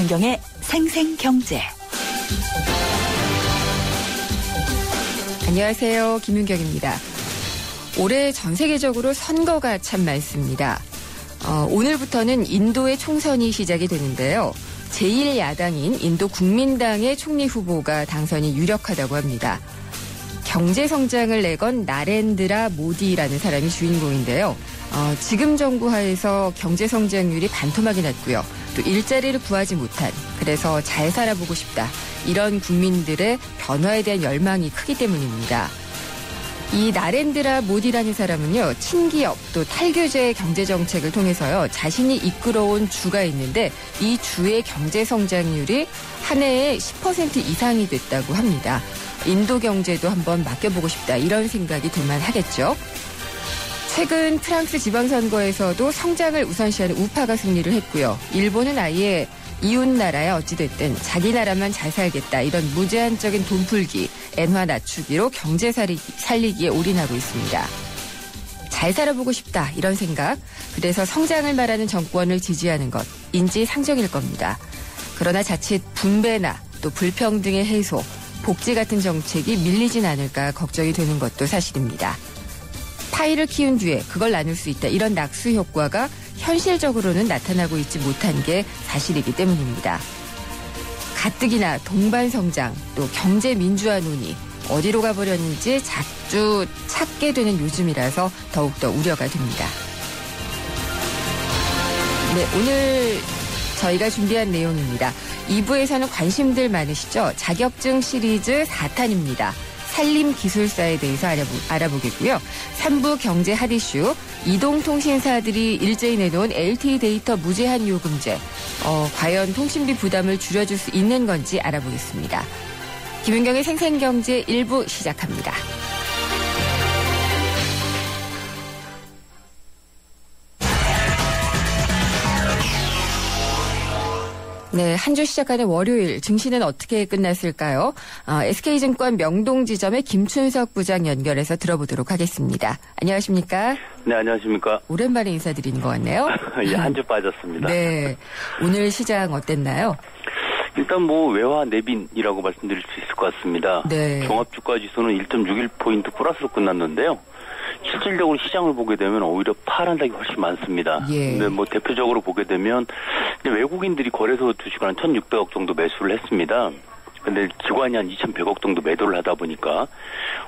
김윤경의 생생경제. 안녕하세요. 김윤경입니다. 올해 전 세계적으로 선거가 참 많습니다. 오늘부터는 인도의 총선이 시작이 되는데요. 제1야당인 인도 국민당의 총리 후보가 당선이 유력하다고 합니다. 경제 성장을 내건 나렌드라 모디라는 사람이 주인공인데요. 지금 정부 하에서 경제 성장률이 반토막이 났고요. 또 일자리를 구하지 못한, 그래서 잘 살아보고 싶다, 이런 국민들의 변화에 대한 열망이 크기 때문입니다. 이 나렌드라 모디라는 사람은요, 친기업 또 탈규제 경제정책을 통해서요, 자신이 이끌어온 주가 있는데 이 주의 경제 성장률이 한 해에 10% 이상이 됐다고 합니다. 인도 경제도 한번 맡겨보고 싶다, 이런 생각이 들만 하겠죠. 최근 프랑스 지방선거에서도 성장을 우선시하는 우파가 승리를 했고요. 일본은 아예 이웃나라야 어찌됐든 자기 나라만 잘 살겠다, 이런 무제한적인 돈풀기, 엔화 낮추기로 경제 살리기에 올인하고 있습니다. 잘 살아보고 싶다, 이런 생각, 그래서 성장을 말하는 정권을 지지하는 것 인지상정일 겁니다. 그러나 자칫 분배나 또 불평등의 해소, 복지 같은 정책이 밀리진 않을까 걱정이 되는 것도 사실입니다. 파이를 키운 뒤에 그걸 나눌 수 있다, 이런 낙수 효과가 현실적으로는 나타나고 있지 못한 게 사실이기 때문입니다. 가뜩이나 동반 성장, 또 경제 민주화 논의 어디로 가버렸는지 자주 찾게 되는 요즘이라서 더욱더 우려가 됩니다. 네, 오늘 저희가 준비한 내용입니다. 2부에서는 관심들 많으시죠? 자격증 시리즈 4탄입니다. 산림기술사에 대해서 알아보겠고요. 3부 경제 핫이슈, 이동통신사들이 일제히 내놓은 LTE 데이터 무제한 요금제, 과연 통신비 부담을 줄여줄 수 있는 건지 알아보겠습니다. 김윤경의 생생경제 1부 시작합니다. 네, 한 주 시작하는 월요일, 증시는 어떻게 끝났을까요? SK증권 명동지점의 김춘석 부장 연결해서 들어보도록 하겠습니다. 안녕하십니까? 네, 안녕하십니까? 오랜만에 인사드리는 것 같네요. 예, 한 주 빠졌습니다. 네, 오늘 시장 어땠나요? 일단 외화 내빈이라고 말씀드릴 수 있을 것 같습니다. 네. 종합주가지수는 1.61포인트 플러스로 끝났는데요. 실질적으로 시장을 보게 되면 오히려 파란 닭이 훨씬 많습니다. 예. 근데 대표적으로 보게 되면 외국인들이 거래소 주식을 한 1,600억 정도 매수를 했습니다. 근데 기관이 한 2,100억 정도 매도를 하다 보니까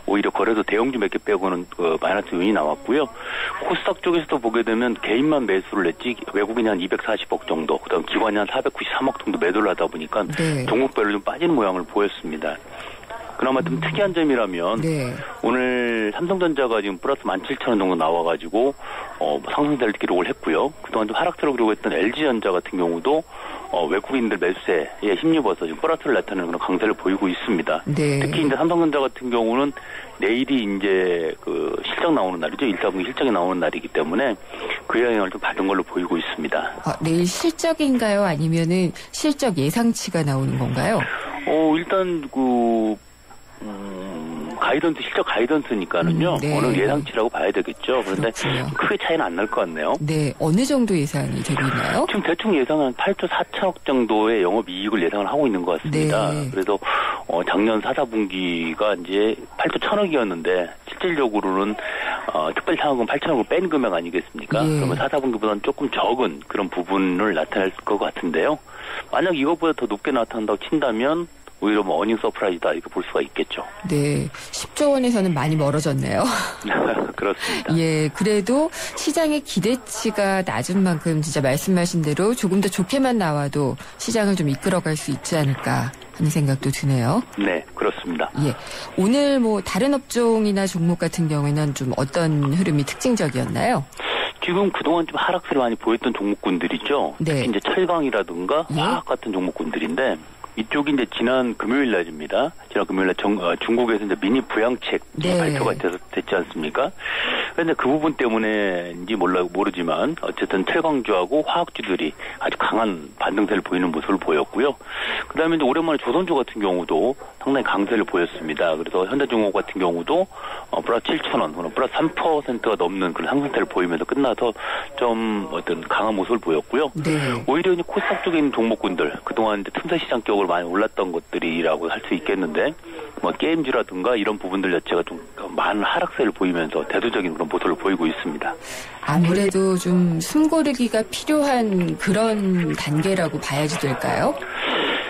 오히려 거래소 대형주 몇 개 빼고는 마이너스 요인이 나왔고요. 코스닥 쪽에서도 보게 되면 개인만 매수를 했지 외국인이 한 240억 정도, 그다음 기관이 한 493억 정도 매도를 하다 보니까 네. 종목별로 좀 빠지는 모양을 보였습니다. 그나마 좀 특이한 점이라면 네. 오늘 삼성전자가 지금 플러스 17,000원 정도 나와가지고 상승세를 기록을 했고요. 그동안 좀 하락세를 기록했던 LG전자 같은 경우도 외국인들 매수세에 힘입어서 지금 플러스를 나타내는 그런 강세를 보이고 있습니다. 네. 특히 이제 삼성전자 같은 경우는 내일이 이제 실적 나오는 날이죠. 1사분기 실적이 나오는 날이기 때문에 그 영향을 좀 받은 걸로 보이고 있습니다. 내일 실적인가요? 아니면은 실적 예상치가 나오는 건가요? 일단 가이던스, 실적 가이던스니까는요. 네. 어느 예상치라고 봐야 되겠죠. 그런데 그렇군요. 크게 차이는 안 날 것 같네요. 네, 어느 정도 예상이 되고 있나요? 지금 대충 예상은 8조 4천억 정도의 영업이익을 예상을 하고 있는 것 같습니다. 네. 그래서 작년 4사분기가 이제 8조 1,000억이었는데 실질적으로는 특별 상환금 8천억을 뺀 금액 아니겠습니까? 예. 그러면 4사분기보다는 조금 적은 그런 부분을 나타낼 것 같은데요. 만약 이것보다 더 높게 나타난다고 친다면 오히려 어닝 서프라이즈다, 이렇게 볼 수가 있겠죠. 네, 10조 원에서는 많이 멀어졌네요. 그렇습니다. 예, 그래도 시장의 기대치가 낮은 만큼 진짜 말씀하신 대로 조금 더 좋게만 나와도 시장을 좀 이끌어갈 수 있지 않을까 하는 생각도 드네요. 네, 그렇습니다. 예, 오늘 다른 업종이나 종목 같은 경우에는 좀 어떤 흐름이 특징적이었나요? 지금 그동안 좀 하락세를 많이 보였던 종목군들이죠. 네. 특히 이제 철강이라든가 예? 화학 같은 종목군들인데, 이쪽이 이제 지난 금요일 날입니다. 지난 금요일 날 중국에서 이제 미니 부양책 네. 발표가 됐지 않습니까? 그런데 그 부분 때문에인지 모르지만 어쨌든 철강주하고 화학주들이 아주 강한 반등세를 보이는 모습을 보였고요. 그다음에 이제 오랜만에 조선주 같은 경우도 상당히 강세를 보였습니다. 그래서 현대중공업 같은 경우도 플러스 7,000원, 플러스 3%가 넘는 그런 상승세를 보이면서 끝나서 좀 어떤 강한 모습을 보였고요. 네. 오히려 이제 코스닥 쪽에 있는 종목군들 그동안 이제 틈새 시장 쪽으로 많이 올랐던 것들이라고 할 수 있겠는데 뭐 게임주라든가 이런 부분들 자체가 좀 많은 하락세를 보이면서 대두적인 그런 모습을 보이고 있습니다. 아무래도 좀 숨고르기가 필요한 그런 단계라고 봐야지 될까요?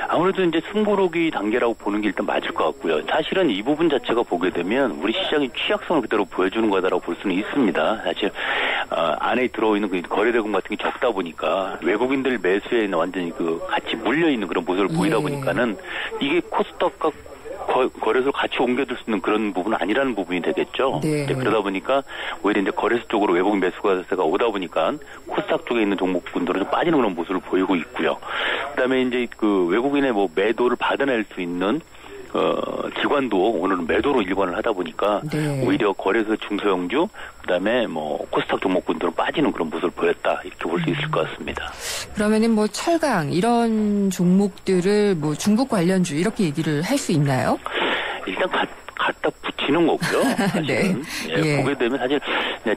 아무래도 이제 숨고르기 단계라고 보는 게 일단 맞을 것 같고요. 사실은 이 부분 자체가 보게 되면 우리 시장의 취약성을 그대로 보여주는 거다라고 볼 수는 있습니다. 사실 안에 들어있는 그 거래대금 같은 게 적다 보니까 외국인들 매수에 완전히 그 같이 물려 있는 그런 모습을 보이다 보니까는 이게 코스닥과 거래소 같이 옮겨둘 수 있는 그런 부분은 아니라는 부분이 되겠죠. 네. 그러다 보니까 오히려 이제 거래소 쪽으로 외국인 매수가 오다 보니까 코스닥 쪽에 있는 종목군들은 좀 빠지는 그런 모습을 보이고 있고요. 그다음에 이제 그 외국인의 뭐 매도를 받아낼 수 있는 기관도 오늘은 매도로 일관을 하다 보니까 네. 오히려 거래소 중소형주 그다음에 뭐 코스닥 종목군들은 빠지는 그런 모습을 보였다 이렇게 볼 수 있을 것 같습니다. 그러면은 뭐 철강 이런 종목들을 뭐 중국 관련주 이렇게 얘기를 할 수 있나요? 일단 갖다 붙이는 거고요. 사실은. 네. 보게 되면 사실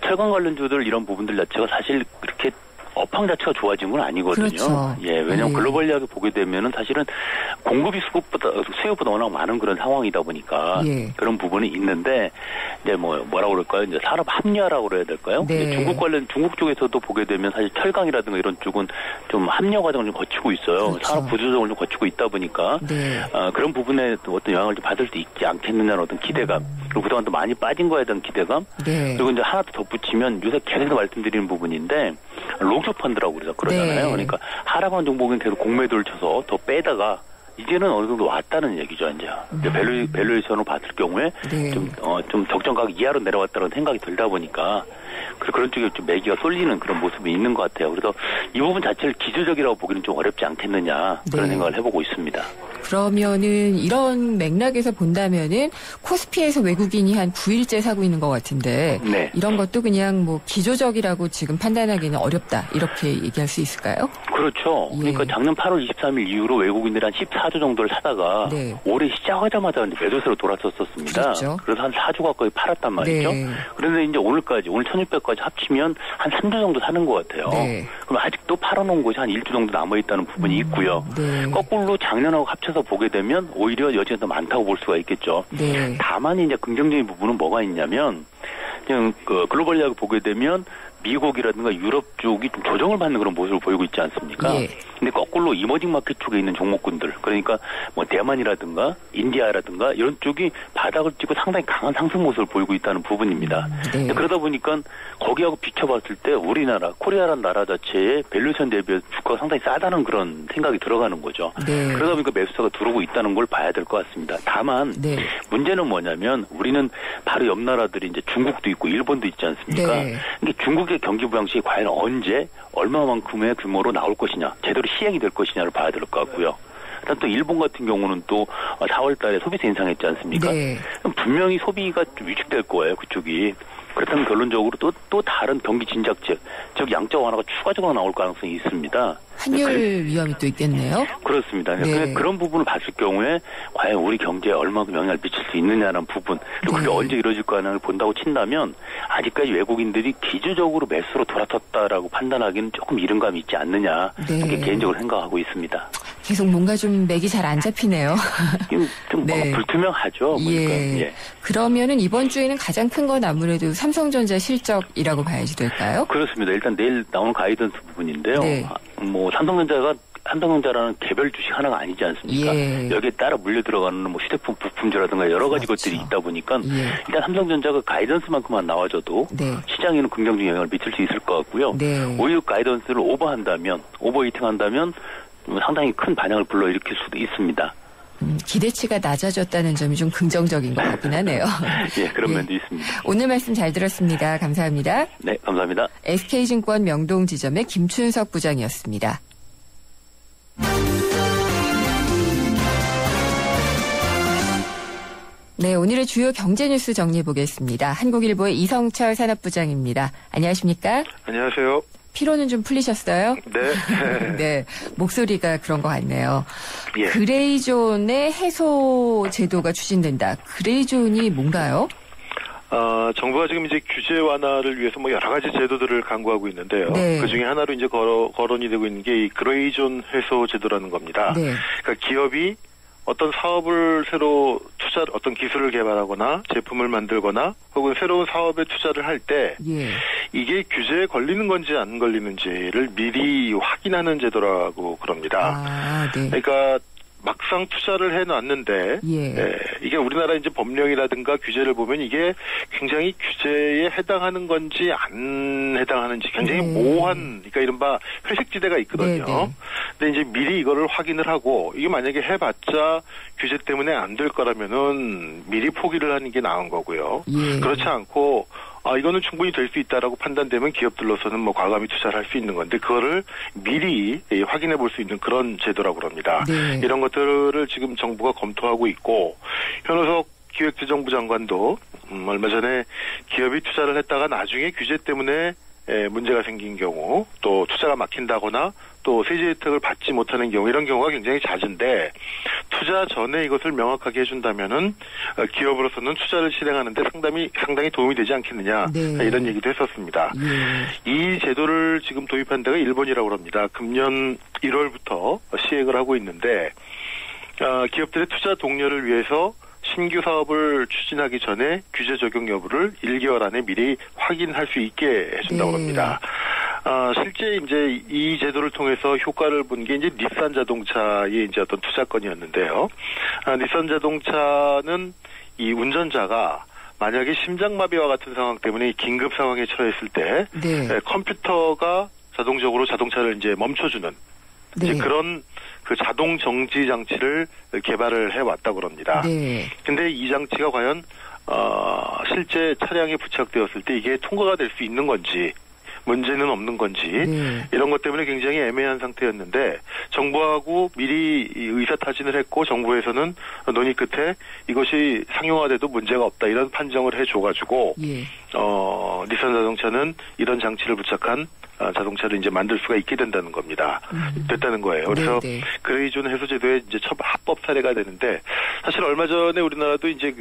철강 관련주들 이런 부분들 자체가 사실 그렇게 업황 자체가 좋아진 건 아니거든요. 그렇죠. 왜냐하면 글로벌리하게 보게 되면은 사실은 공급이 수요보다 워낙 많은 그런 상황이다 보니까 그런 부분이 있는데 이제 뭐라고 그럴까요? 이제 산업 합리화라고 그래야 될까요? 네. 중국 쪽에서도 보게 되면 사실 철강이라든가 이런 쪽은 좀 합리화 과정을 좀 거치고 있어요. 그렇죠. 산업 구조적으로 좀 거치고 있다 보니까 그런 부분에 어떤 영향을 좀 받을 수 있지 않겠느냐는 어떤 기대감 그리고 그동안 또 많이 빠진 거에 대한 기대감 그리고 이제 하나 더 덧붙이면 요새 계속 말씀드리는 부분인데 롱숏 펀드라고 그러잖아요. 그러니까 하락한 종목은 계속 공매도를 쳐서 더 빼다가 이제는 어느 정도 왔다는 얘기죠, 이제. 밸류에이션으로 봤을 경우에 좀 적정가격 이하로 내려왔다는 생각이 들다 보니까 그런 쪽에 좀 매기가 쏠리는 그런 모습이 있는 것 같아요. 그래서 이 부분 자체를 기술적이라고 보기는 좀 어렵지 않겠느냐 그런 생각을 해보고 있습니다. 그러면은 이런 맥락에서 본다면은 코스피에서 외국인이 한 9일째 사고 있는 것 같은데 이런 것도 그냥 뭐 기조적이라고 지금 판단하기는 어렵다 이렇게 얘기할 수 있을까요? 그렇죠. 그러니까 작년 8월 23일 이후로 외국인들이 한 14주 정도를 사다가 올해 시작하자마자 매도세로 돌아섰었습니다. 그렇죠. 그래서 한 4주 가까이 팔았단 말이죠. 그런데 이제 오늘 1600까지 합치면 한 3주 정도 사는 것 같아요. 그럼 아직도 팔아놓은 곳이 한 1주 정도 남아있다는 부분이 있고요. 거꾸로 작년하고 합쳐서 보게 되면 오히려 여지가 더 많다고 볼 수가 있겠죠. 다만 이제 긍정적인 부분은 뭐가 있냐면 그냥 글로벌리하게 보게 되면 미국이라든가 유럽 쪽이 좀 조정을 받는 그런 모습을 보이고 있지 않습니까? 근데 거꾸로 이머징 마켓 쪽에 있는 종목군들 그러니까 뭐 대만이라든가 인디아라든가 이런 쪽이 바닥을 찍고 상당히 강한 상승 모습을 보이고 있다는 부분입니다. 그러다 보니까 거기하고 비춰봤을 때 우리나라 코리아라는 나라 자체의 밸류에이션 대비해서 주가가 상당히 싸다는 그런 생각이 들어가는 거죠. 그러다 보니까 매수세가 들어오고 있다는 걸 봐야 될 것 같습니다. 다만 문제는 뭐냐면 우리는 바로 옆 나라들이 이제 중국도 있고 일본도 있지 않습니까? 이게 중국의 경기 부양책이 과연 언제 얼마만큼의 규모로 나올 것이냐 제대로 시행이 될 것이냐를 봐야 될 것 같고요. 일단 또 일본 같은 경우는 또 4월 달에 소비세 인상했지 않습니까? 그럼 분명히 소비가 좀 위축될 거예요. 그쪽이. 그렇다면 결론적으로 또 다른 경기 진작책, 즉 양적 완화가 추가적으로 나올 가능성이 있습니다. 환율 위험이 또 있겠네요. 그렇습니다. 그런 부분을 봤을 경우에 과연 우리 경제에 얼마큼 영향을 미칠 수 있느냐는 부분, 그리고 그게 언제 이루어질 거냐를 본다고 친다면 아직까지 외국인들이 기주적으로 매수로 돌아섰다라고 판단하기는 조금 이른 감이 있지 않느냐 이렇게 개인적으로 생각하고 있습니다. 계속 뭔가 좀 맥이 잘 안 잡히네요. 좀 불투명하죠. 보니까. 그러면은 이번 주에는 가장 큰 건 아무래도 삼성전자 실적이라고 봐야지 될까요? 그렇습니다. 일단 내일 나오는 가이던스 부분인데요. 뭐 삼성전자라는 개별 주식 하나가 아니지 않습니까? 여기에 따라 물려 들어가는 뭐 휴대폰 부품주라든가 여러 가지 것들이 있다 보니까 일단 삼성전자가 가이던스만큼만 나와줘도 시장에는 긍정적인 영향을 미칠 수 있을 것 같고요. 오히려 가이던스를 오버히팅한다면 상당히 큰 반향을 불러일으킬 수도 있습니다. 기대치가 낮아졌다는 점이 좀 긍정적인 것 같긴 하네요. 그런 면도 있습니다. 오늘 말씀 잘 들었습니다. 감사합니다. 네, 감사합니다. SK증권 명동지점의 김춘석 부장이었습니다. 네, 오늘의 주요 경제 뉴스 정리해 보겠습니다. 한국일보의 이성철 산업부장입니다. 안녕하십니까? 안녕하세요. 피로는 좀 풀리셨어요? 네. 네, 목소리가 그런 것 같네요. 예. 그레이존의 해소 제도가 추진된다. 그레이존이 뭔가요? 정부가 지금 이제 규제 완화를 위해서 뭐 여러 가지 제도들을 강구하고 있는데요. 네. 그 중에 하나로 이제 거론이 되고 있는 게 이 그레이존 해소 제도라는 겁니다. 네. 그러니까 기업이 어떤 사업을 새로 어떤 기술을 개발하거나 제품을 만들거나 혹은 새로운 사업에 투자를 할 때 예. 이게 규제에 걸리는 건지 안 걸리는지를 미리 확인하는 제도라고 그럽니다. 아, 네. 그러니까 막상 투자를 해놨는데 예. 이게 우리나라 이제 법령이라든가 규제를 보면 이게 굉장히 규제에 해당하는 건지 안 해당하는지 굉장히 모호한, 그러니까 이른바 회색지대가 있거든요. 네. 근데 이제 미리 이거를 확인을 하고 이게 만약에 해봤자 규제 때문에 안 될 거라면은 미리 포기를 하는 게 나은 거고요. 예. 그렇지 않고 이거는 충분히 될 수 있다라고 판단되면 기업들로서는 뭐 과감히 투자를 할 수 있는 건데 그거를 미리 확인해 볼 수 있는 그런 제도라고 합니다. 네. 이런 것들을 지금 정부가 검토하고 있고 현우석 기획재정부 장관도 얼마 전에 기업이 투자를 했다가 나중에 규제 때문에 문제가 생긴 경우 또 투자가 막힌다거나 또 세제 혜택을 받지 못하는 경우 이런 경우가 굉장히 낮은데 투자 전에 이것을 명확하게 해준다면은 기업으로서는 투자를 실행하는데 상당히 도움이 되지 않겠느냐 네. 이런 얘기도 했었습니다. 예. 이 제도를 지금 도입한 데가 일본이라고 합니다. 금년 1월부터 시행을 하고 있는데 기업들의 투자 독려를 위해서 신규 사업을 추진하기 전에 규제 적용 여부를 1개월 안에 미리 확인할 수 있게 해준다고 합니다. 실제 이제 이 제도를 통해서 효과를 본 게 이제 닛산 자동차의 이제 어떤 투자건이었는데요. 닛산 자동차는 이 운전자가 만약에 심장마비와 같은 상황 때문에 긴급 상황에 처했을 때 네. 컴퓨터가 자동적으로 자동차를 이제 멈춰주는 이제 네. 그런 그 자동 정지 장치를 개발을 해왔다고 합니다. 네. 근데 이 장치가 과연 실제 차량에 부착되었을 때 이게 통과가 될 수 있는 건지 문제는 없는 건지 이런 것 때문에 굉장히 애매한 상태였는데 정부하고 미리 의사 타진을 했고 정부에서는 논의 끝에 이것이 상용화돼도 문제가 없다 이런 판정을 해줘가지고 닛산 자동차는 이런 장치를 부착한 자동차를 이제 만들 수가 있게 된다는 겁니다. 됐다는 거예요. 그래서 그레이존 해소 제도의 이제 첫 합법 사례가 되는데 사실 얼마 전에 우리나라도 이제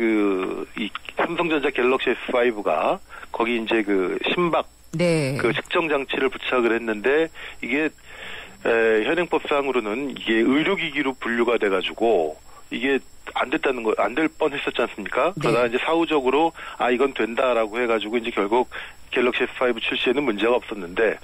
이 삼성전자 갤럭시 S5가 거기 이제 그 심박 그 측정 장치를 부착을 했는데 이게 현행법상으로는 이게 의료기기로 분류가 돼가지고 이게 안 될 뻔했었지 않습니까? 그러다 이제 사후적으로 이건 된다라고 해가지고 이제 결국 갤럭시 S5 출시에는 문제가 없었는데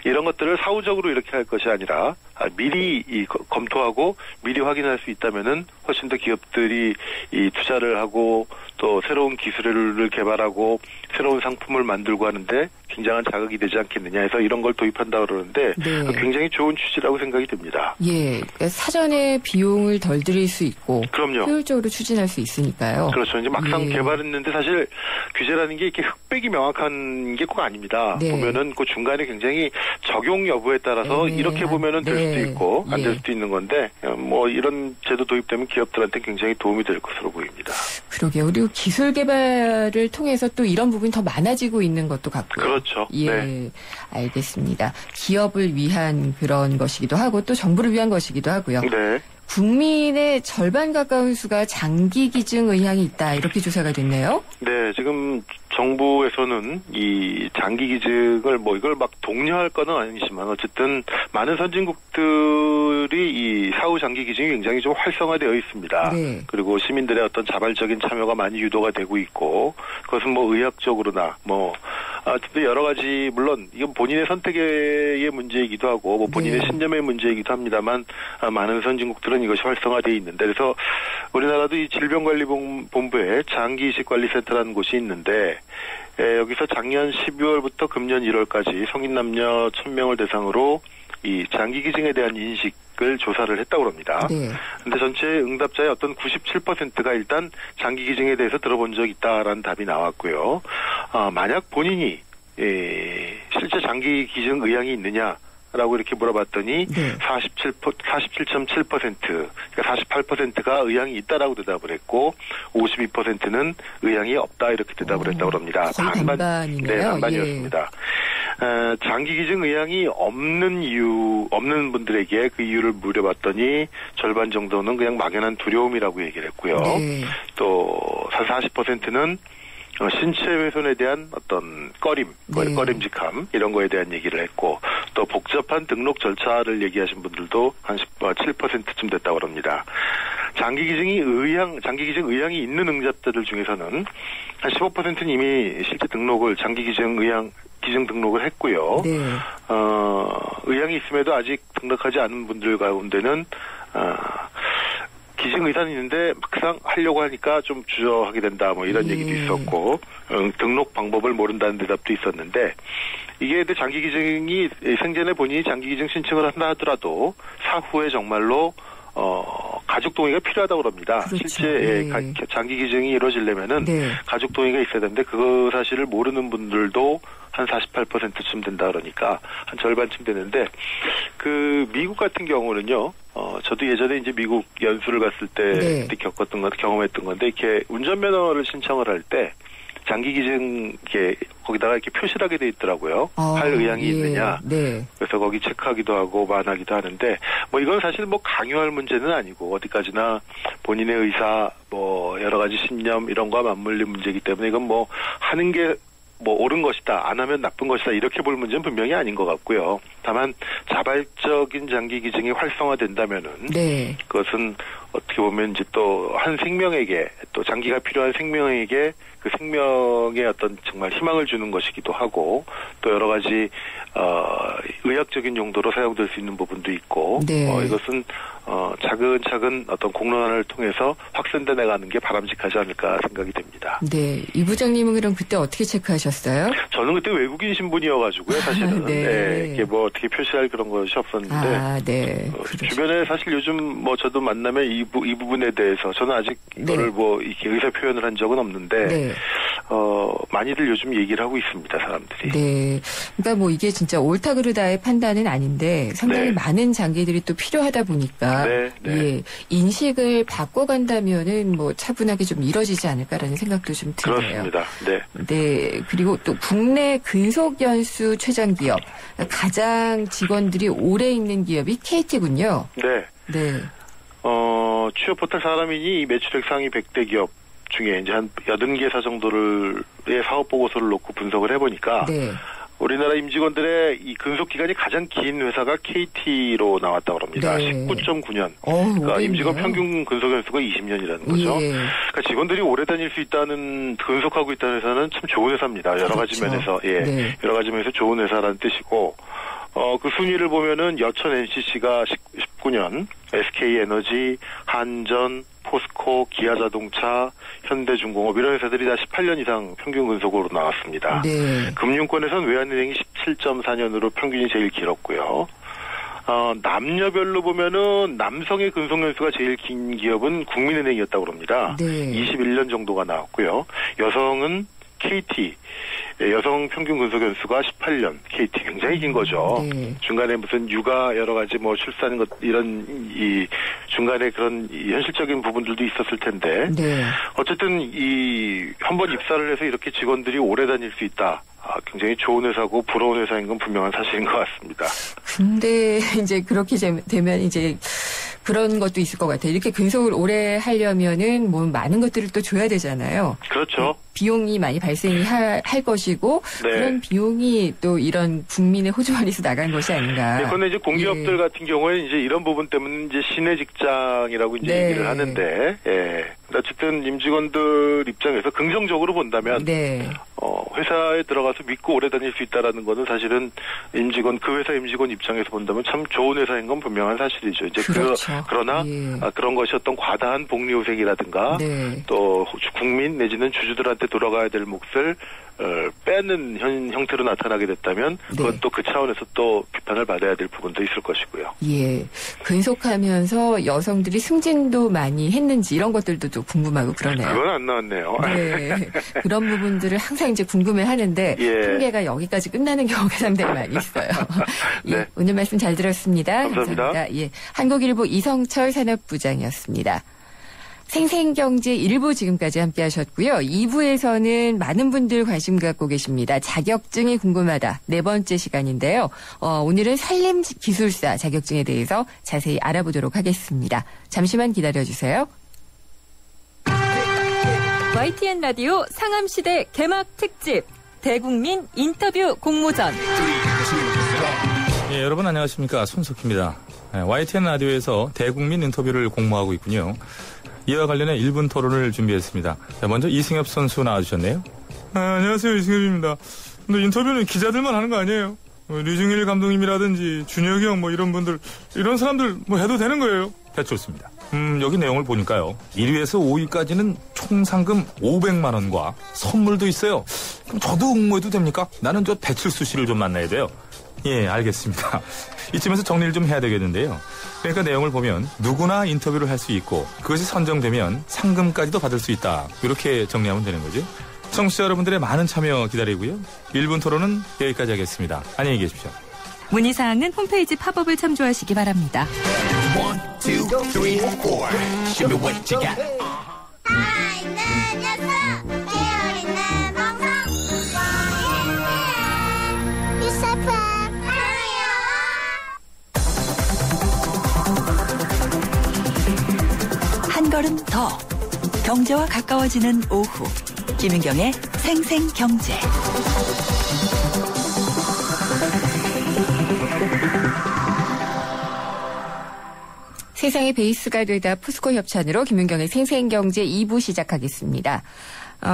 이런 것들을 사후적으로 이렇게 할 것이 아니라 미리 검토하고 미리 확인할 수 있다면은 훨씬 더 기업들이 이 투자를 하고 또 새로운 기술을 개발하고 새로운 상품을 만들고 하는데 굉장한 자극이 되지 않겠느냐 해서 이런 걸 도입한다 그러는데 굉장히 좋은 취지라고 생각이 듭니다. 예, 그러니까 사전에 비용을 덜 들일 수 있고 그럼요. 효율적으로 추진할 수 있으니까요. 그렇죠. 이제 막상 개발했는데 사실 규제라는 게 이렇게 흑백이 명확한 게 꼭 아닙니다. 보면은 그 중간에 굉장히 적용 여부에 따라서 이렇게 보면은 될 수도 있고 안 될 수도 있는 건데 뭐 이런 제도 도입되면 기업들한테 굉장히 도움이 될 것으로 보입니다. 그러게요. 그리고 기술 개발을 통해서 또 이런 부분이 더 많아지고 있는 것도 같고요. 그렇죠. 예, 알겠습니다. 기업을 위한 그런 것이기도 하고 또 정부를 위한 것이기도 하고요. 네. 국민의 절반 가까운 수가 장기 기증 의향이 있다. 이렇게 조사가 됐네요. 네, 지금 정부에서는 이 장기 기증을 뭐 이걸 막 독려할 건 아니지만 어쨌든 많은 선진국들이 이 사후 장기 기증이 굉장히 좀 활성화되어 있습니다. 그리고 시민들의 어떤 자발적인 참여가 많이 유도가 되고 있고 그것은 뭐 의학적으로나 뭐 여러 가지 물론 이건 본인의 선택의 문제이기도 하고 뭐 본인의 신념의 문제이기도 합니다만 많은 선진국들은 이것이 활성화되어 있는데 그래서 우리나라도 이 질병관리본부에 장기이식관리센터라는 곳이 있는데 여기서 작년 12월부터 금년 1월까지 성인 남녀 1000명을 대상으로 이 장기 기증에 대한 인식을 조사를 했다고 합니다. 근데 전체 응답자의 어떤 97%가 일단 장기 기증에 대해서 들어본 적 있다라는 답이 나왔고요. 만약 본인이 실제 장기 기증 의향이 있느냐 라고 이렇게 물어봤더니 네. 47.7%, 그러니까 48%가 의향이 있다라고 대답을 했고 52%는 의향이 없다 이렇게 대답을 했다고 합니다. 거의 반반이네요. 네, 반반이었습니다. 장기 기증 의향이 없는 분들에게 그 이유를 물어봤더니 절반 정도는 그냥 막연한 두려움이라고 얘기를 했고요. 네. 또 40%는 신체 훼손에 대한 어떤 꺼림직함 이런 거에 대한 얘기를 했고 또 복잡한 등록 절차를 얘기하신 분들도 한 7%쯤 됐다고 합니다. 장기 기증 의향이 있는 응답자들 중에서는 한 15%는 이미 실제 장기 기증 등록을 했고요. 네. 의향이 있음에도 아직 등록하지 않은 분들 가운데는 기증 의사는 있는데 막상 하려고 하니까 좀 주저하게 된다 뭐 이런 얘기도 있었고 등록 방법을 모른다는 대답도 있었는데 이게 장기 기증이 생전에 본인이 장기 기증 신청을 한다 하더라도 사후에 정말로 가족 동의가 필요하다고 합니다. 그렇죠. 실제 장기 기증이 이루어지려면은 네. 가족 동의가 있어야 되는데 그 사실을 모르는 분들도 한 48%쯤 된다 그러니까 한 절반쯤 되는데 그 미국 같은 경우는요. 저도 예전에 이제 미국 연수를 갔을 때 네. 그때 경험했던 건데 이렇게 운전면허를 신청을 할 때 장기 기증 거기다가 이렇게 표시를 하게 돼 있더라고요. 할 의향이 있느냐. 네. 그래서 거기 체크하기도 하고 만하기도 하는데 뭐 이건 사실 뭐 강요할 문제는 아니고 어디까지나 본인의 의사 뭐 여러 가지 신념 이런 거와 맞물린 문제이기 때문에 이건 뭐 하는 게 뭐 옳은 것이다 안 하면 나쁜 것이다 이렇게 볼 문제는 분명히 아닌 것 같고요. 다만 자발적인 장기 기증이 활성화된다면은 네. 그것은 어떻게 보면 이제 또 한 생명에게 또 장기가 필요한 생명에게 그 생명에 어떤 정말 희망을 주는 것이기도 하고 또 여러 가지 의학적인 용도로 사용될 수 있는 부분도 있고 네. 이것은 차근차근 어떤 공론화를 통해서 확산돼 나가는 게 바람직하지 않을까 생각이 됩니다. 네. 이 부장님은 그럼 그때 어떻게 체크하셨어요? 저는 그때 외국인 신분이어가지고요, 사실은. 네. 이게 뭐 어떻게 표시할 그런 것이 없었는데. 네. 주변에 사실 요즘 뭐 저도 만나면 이 부분에 대해서 저는 아직 이거를 네. 뭐 이렇게 의사 표현을 한 적은 없는데. 네. 많이들 요즘 얘기를 하고 있습니다, 사람들이. 네. 그러니까 뭐 이게 진짜 옳다 그르다의 판단은 아닌데 상당히 네. 많은 장기들이 또 필요하다 보니까 네. 예, 인식을 바꿔간다면은 뭐 차분하게 좀 이뤄지지 않을까라는 생각도 좀 드네요. 그렇습니다. 네. 네. 그리고 또 국내 근속연수 최장 기업 가장 직원들이 오래 있는 기업이 KT군요. 네. 네. 취업 포털 사람이니 이 매출액 상위 100대 기업 중에 이제 한 80개사 정도의 사업 보고서를 놓고 분석을 해보니까 네. 우리나라 임직원들의 이 근속 기간이 가장 긴 회사가 KT로 나왔다고 합니다. 네. 19.9년. 그러니까 임직원 평균 근속 연수가 20년이라는 거죠. 예. 그러니까 직원들이 오래 다닐 수 있다는 근속하고 있다는 회사는 참 좋은 회사입니다. 여러 가지 그렇죠. 면에서 네. 여러 가지 면에서 좋은 회사라는 뜻이고. 그 순위를 보면은 여천 NCC가 19년, SK에너지, 한전, 포스코, 기아자동차, 현대중공업 이런 회사들이 다 18년 이상 평균 근속으로 나왔습니다. 네. 금융권에서는 외환은행이 17.4년으로 평균이 제일 길었고요. 남녀별로 보면은 남성의 근속 연수가 제일 긴 기업은 국민은행이었다고 합니다. 네. 21년 정도가 나왔고요. 여성은 KT, 여성 평균 근속 연수가 18년, KT 굉장히 긴 거죠. 네. 중간에 무슨 육아 여러 가지 뭐 출산 것 이런 이 중간에 그런 이 현실적인 부분들도 있었을 텐데. 네. 어쨌든 이 한번 입사를 해서 이렇게 직원들이 오래 다닐 수 있다. 굉장히 좋은 회사고 부러운 회사인 건 분명한 사실인 것 같습니다. 근데 이제 그렇게 되면 이제 그런 것도 있을 것 같아요. 이렇게 근속을 오래 하려면은 뭐 많은 것들을 또 줘야 되잖아요. 그렇죠. 비용이 많이 발생이 할 것이고 네. 그런 비용이 또 이런 국민의 호주머니에서 나간 것이 아닌가. 네, 그런데 이제 공기업들 같은 경우에는 이제 이런 부분 때문에 이제 시내 직장이라고 이제 네. 얘기를 하는데, 어쨌든 임직원들 입장에서 긍정적으로 본다면, 네. 회사에 들어가서 믿고 오래 다닐 수 있다라는 거는 사실은 그 회사 임직원 입장에서 본다면 참 좋은 회사인 건 분명한 사실이죠. 이제 그렇죠. 그러나 그런 것이 어떤 과다한 복리후생이라든가 네. 또 국민 내지는 주주들한테 돌아가야 될 몫을 빼는 형태로 나타나게 됐다면 그것도 그 차원에서 또 비판을 받아야 될 부분도 있을 것이고요. 예, 근속하면서 여성들이 승진도 많이 했는지 이런 것들도 좀 궁금하고 그러네요. 그건 안 나왔네요. 네, 그런 부분들을 항상 이제 궁금해하는데 통계가 여기까지 끝나는 경우가 상당히 많이 있어요. 예, 오늘 말씀 잘 들었습니다. 감사합니다. 예, 한국일보 이성철 산업부장이었습니다. 생생경제 1부 지금까지 함께 하셨고요. 2부에서는 많은 분들 관심 갖고 계십니다. 자격증이 궁금하다. 네 번째 시간인데요. 오늘은 산림기술사 자격증에 대해서 자세히 알아보도록 하겠습니다. 잠시만 기다려주세요. YTN 라디오 상암시대 개막 특집 대국민 인터뷰 공모전. 예, 여러분 안녕하십니까. 손석희입니다. YTN 라디오에서 대국민 인터뷰를 공모하고 있군요. 이와 관련해 1분 토론을 준비했습니다. 자, 먼저 이승엽 선수 나와주셨네요. 안녕하세요. 이승엽입니다. 근데 인터뷰는 기자들만 하는 거 아니에요? 류중일 감독님이라든지 준혁이 형 이런 분들, 이런 사람들 해도 되는 거예요? 배출습니다. 여기 내용을 보니까요. 1위에서 5위까지는 총 상금 500만 원과 선물도 있어요. 그럼 저도 응모해도 됩니까? 나는 저 배칠수 씨를 좀 만나야 돼요. 예, 알겠습니다. 이쯤에서 정리를 좀 해야 되겠는데요. 그러니까 내용을 보면 누구나 인터뷰를 할 수 있고 그것이 선정되면 상금까지도 받을 수 있다. 이렇게 정리하면 되는 거죠. 청취자 여러분들의 많은 참여 기다리고요. 1분 토론은 여기까지 하겠습니다. 안녕히 계십시오. 문의사항은 홈페이지 팝업을 참조하시기 바랍니다. 1, 2, 3, 4 Show me what you got. 한 걸음 더 경제와 가까워지는 오후 김윤경의 생생경제. 세상의 베이스가 되다 포스코 협찬으로 김윤경의 생생경제 2부 시작하겠습니다.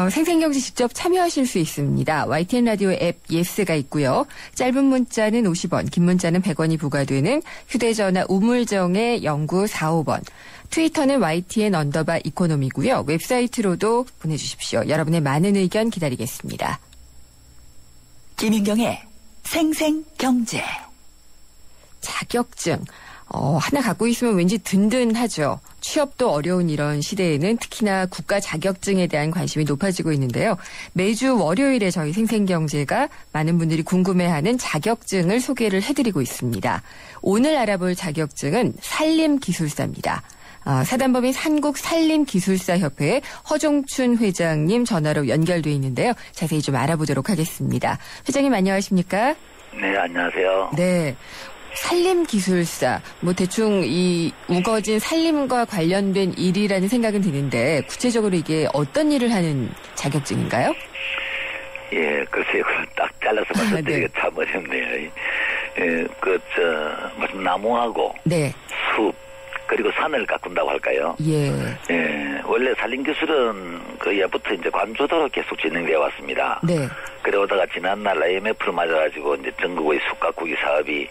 생생경제 직접 참여하실 수 있습니다. YTN 라디오 앱 예스가 있고요. 짧은 문자는 50원, 긴 문자는 100원이 부과되는 휴대전화 우물정의 0945번. 트위터는 YTN_이코노미고요. 웹사이트로도 보내주십시오. 여러분의 많은 의견 기다리겠습니다. 김윤경의 생생경제. 자격증. 하나 갖고 있으면 왠지 든든하죠. 취업도 어려운 이런 시대에는 특히나 국가 자격증에 대한 관심이 높아지고 있는데요. 매주 월요일에 저희 생생경제가 많은 분들이 궁금해하는 자격증을 소개를 해드리고 있습니다. 오늘 알아볼 자격증은 산림기술사입니다. 사단법인 한국산림기술사협회 허종춘 회장님 전화로 연결돼 있는데요. 자세히 좀 알아보도록 하겠습니다. 회장님 안녕하십니까? 네, 안녕하세요. 네. 산림기술사, 대충 이 우거진 산림과 관련된 일이라는 생각은 드는데 구체적으로 이게 어떤 일을 하는 자격증인가요? 예, 글쎄요. 딱 잘라서 말씀드리기가 참 어렵네요. 무슨 나무하고 네. 숲, 그리고 산을 가꾼다고 할까요? 예. 예, 원래 산림기술은 그 예부터 이제 관조도로 계속 진행되어 왔습니다. 네. 그러다가 지난날 IMF를 맞아가지고 이제 전국의 숲가꾸기 사업이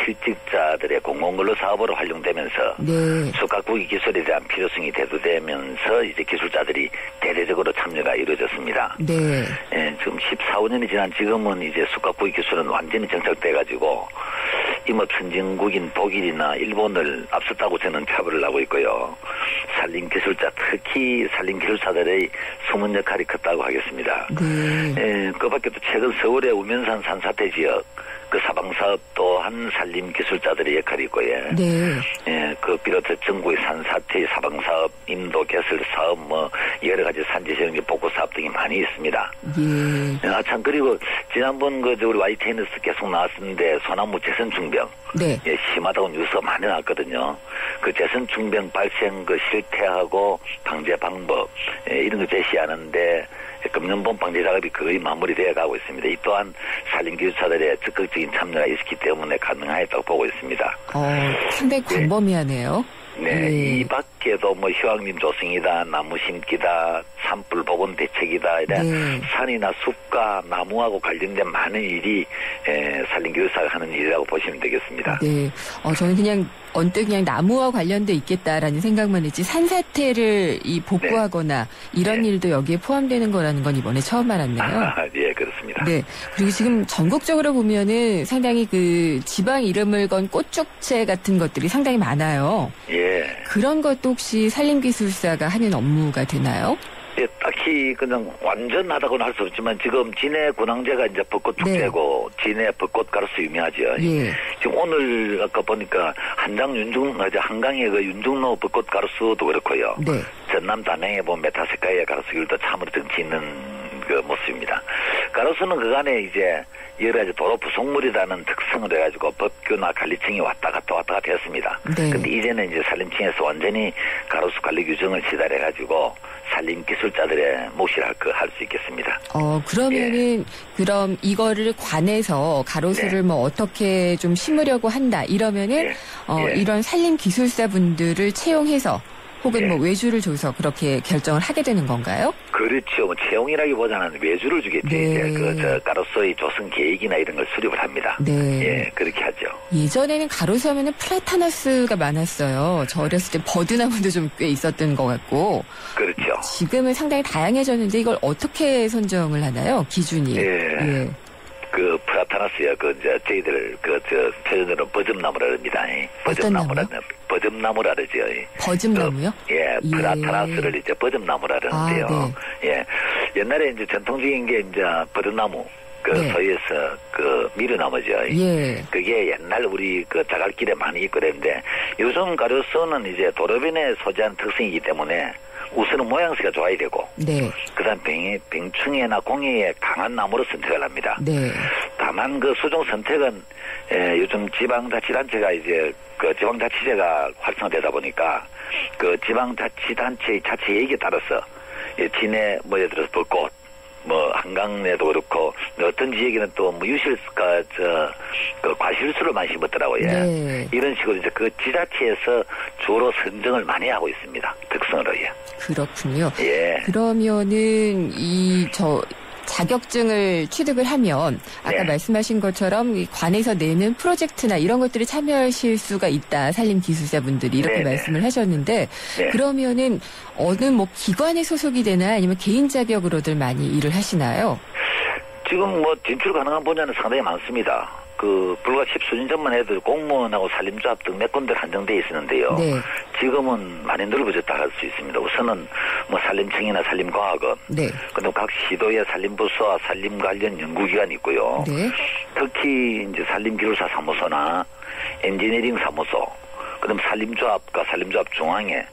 실직자들의 공공근로 사업으로 활용되면서 네. 숲가꾸기 기술에 대한 필요성이 대두되면서 이제 기술자들이 대대적으로 참여가 이루어졌습니다. 네. 예, 지금 14, 15년이 지난 지금은 이제 숲가꾸기 기술은 완전히 정착돼가지고 임업 선진국인 독일이나 일본을 앞섰다고 저는 차별을 하고 있고요. 산림기술자, 특히 산림기술사들의 숨은 역할이 컸다고 하겠습니다. 예, 그 밖에 또 최근 서울의 우면산 산사태 지역 그 사방사업 또한 산림기술자들의 역할이 있고요. 네. 예, 그 비롯해 전국의 산사태 사방사업, 인도 개설사업, 여러 가지 산지시행비 복구사업 등이 많이 있습니다. 예. 참, 그리고 지난번 우리 YTN에서 계속 나왔었는데 소나무 재선충병. 네. 예, 심하다고 뉴스가 많이 나왔거든요. 그 재선충병 발생 실태하고 방제 방법, 이런 거 제시하는데 금년봄 방제 작업이 거의 마무리되어 가고 있습니다. 이 또한 산림기술사들의 적극적인 참여가 있었기 때문에 가능하였다고 보고 있습니다. 상당히 광범위하네요. 네, 이 밖에도 뭐 휴학림 조성이다, 나무 심기다, 산불 복원 대책이다, 이런 산이나 숲과 나무하고 관련된 많은 일이 산림교육사가 하는 일이라고 보시면 되겠습니다. 네, 저는 그냥 언뜻 그냥 나무와 관련돼 있겠다라는 생각만 했지 산사태를 복구하거나 이런 일도 여기에 포함되는 거라는 건 이번에 처음 알았네요. 예, 그렇습니다. 네, 그리고 지금 전국적으로 보면은 상당히 그 지방 이름을 건 꽃축제 같은 것들이 상당히 많아요. 예. 그런 것도 혹시 산림기술사가 하는 업무가 되나요? 예, 딱히 그냥 완전하다고는 할 수 없지만 지금 진해 군항제가 이제 벚꽃 축제고 진해 벚꽃 가로수 유명하죠. 예. 지금 오늘 아까 보니까 한강의 그 윤중로 벚꽃 가로수도 그렇고요. 네. 전남 단행에 보면 메타세카이아 가로수길도 참으로 덩치 있는 그 모습입니다. 가로수는 그간에 이제 여러 가지 도로 부속물이라는 특성을 해가지고 법규나 관리청이 왔다 갔다 했습니다. 네. 근데 이제는 이제 산림청에서 완전히 가로수 관리 규정을 시달해가지고 산림기술자들의 몫이라 할 수 있겠습니다. 그러면은, 그럼 이거를 관해서 가로수를 뭐 어떻게 좀 심으려고 한다, 이러면은, 이런 산림기술사 분들을 채용해서 혹은 뭐 외주를 줘서 그렇게 결정을 하게 되는 건가요? 그렇죠. 채용이라기보다는 외주를 주겠죠. 이제 가로수의 조성 계획이나 이런 걸 수립을 합니다. 네. 예, 그렇게 하죠. 예전에는 가로수 하면은 플라타너스가 많았어요. 저 어렸을 때 버드나무도 좀 꽤 있었던 것 같고. 그렇죠. 지금은 상당히 다양해졌는데 이걸 어떻게 선정을 하나요? 기준이. 예. 그 플라타너스야 저희들 표현으로 버즘나무라 합니다. 버즘나무라 그러죠. 버즘나무요? 플라타너스를 이제 버즘나무라 그러는데요. 예. 옛날에 이제 전통적인 게 이제 버드나무. 서해에서 미르나무죠. 예. 그게 옛날 우리 자갈길에 많이 있고 그랬는데 요즘 가로수는 이제 도로변에 소재한 특성이기 때문에 우선은 모양새가 좋아야 되고, 그다음 병충해나 공해에 강한 나무로 선택을 합니다. 다만 그 수종 선택은 요즘 지방자치단체가 이제 지방자치제가 활성화되다 보니까 그 지방자치단체의 자치 얘기에 따라서 진해 예를 들어서 벚꽃, 한강에도 그렇고, 어떤 지역에는 또 유실가, 과실수를 많이 심었더라고요. 이런 식으로 이제 그 지자체에서 주로 선정을 많이 하고 있습니다. 특성으로요. 그렇군요. 예. 그러면은, 자격증을 취득을 하면 아까 말씀하신 것처럼 이 관에서 내는 프로젝트나 이런 것들을 참여하실 수가 있다. 산림기술자분들이 이렇게 말씀을 하셨는데 그러면은 어느 기관에 소속이 되나 아니면 개인 자격으로들 많이 일을 하시나요? 지금 진출 가능한 분야는 상당히 많습니다. 불과 10수년 전만 해도 공무원하고 산림조합 등 몇 군데 한정되어 있었는데요. 지금은 많이 넓어졌다 할 수 있습니다. 우선은 산림청이나 산림과학원, 그다음 각 시도의 산림부서와 산림 관련 연구기관이 있고요. 특히 이제 산림기술사 사무소나 엔지니어링 사무소, 그다음 산림조합과 산림조합 중앙회,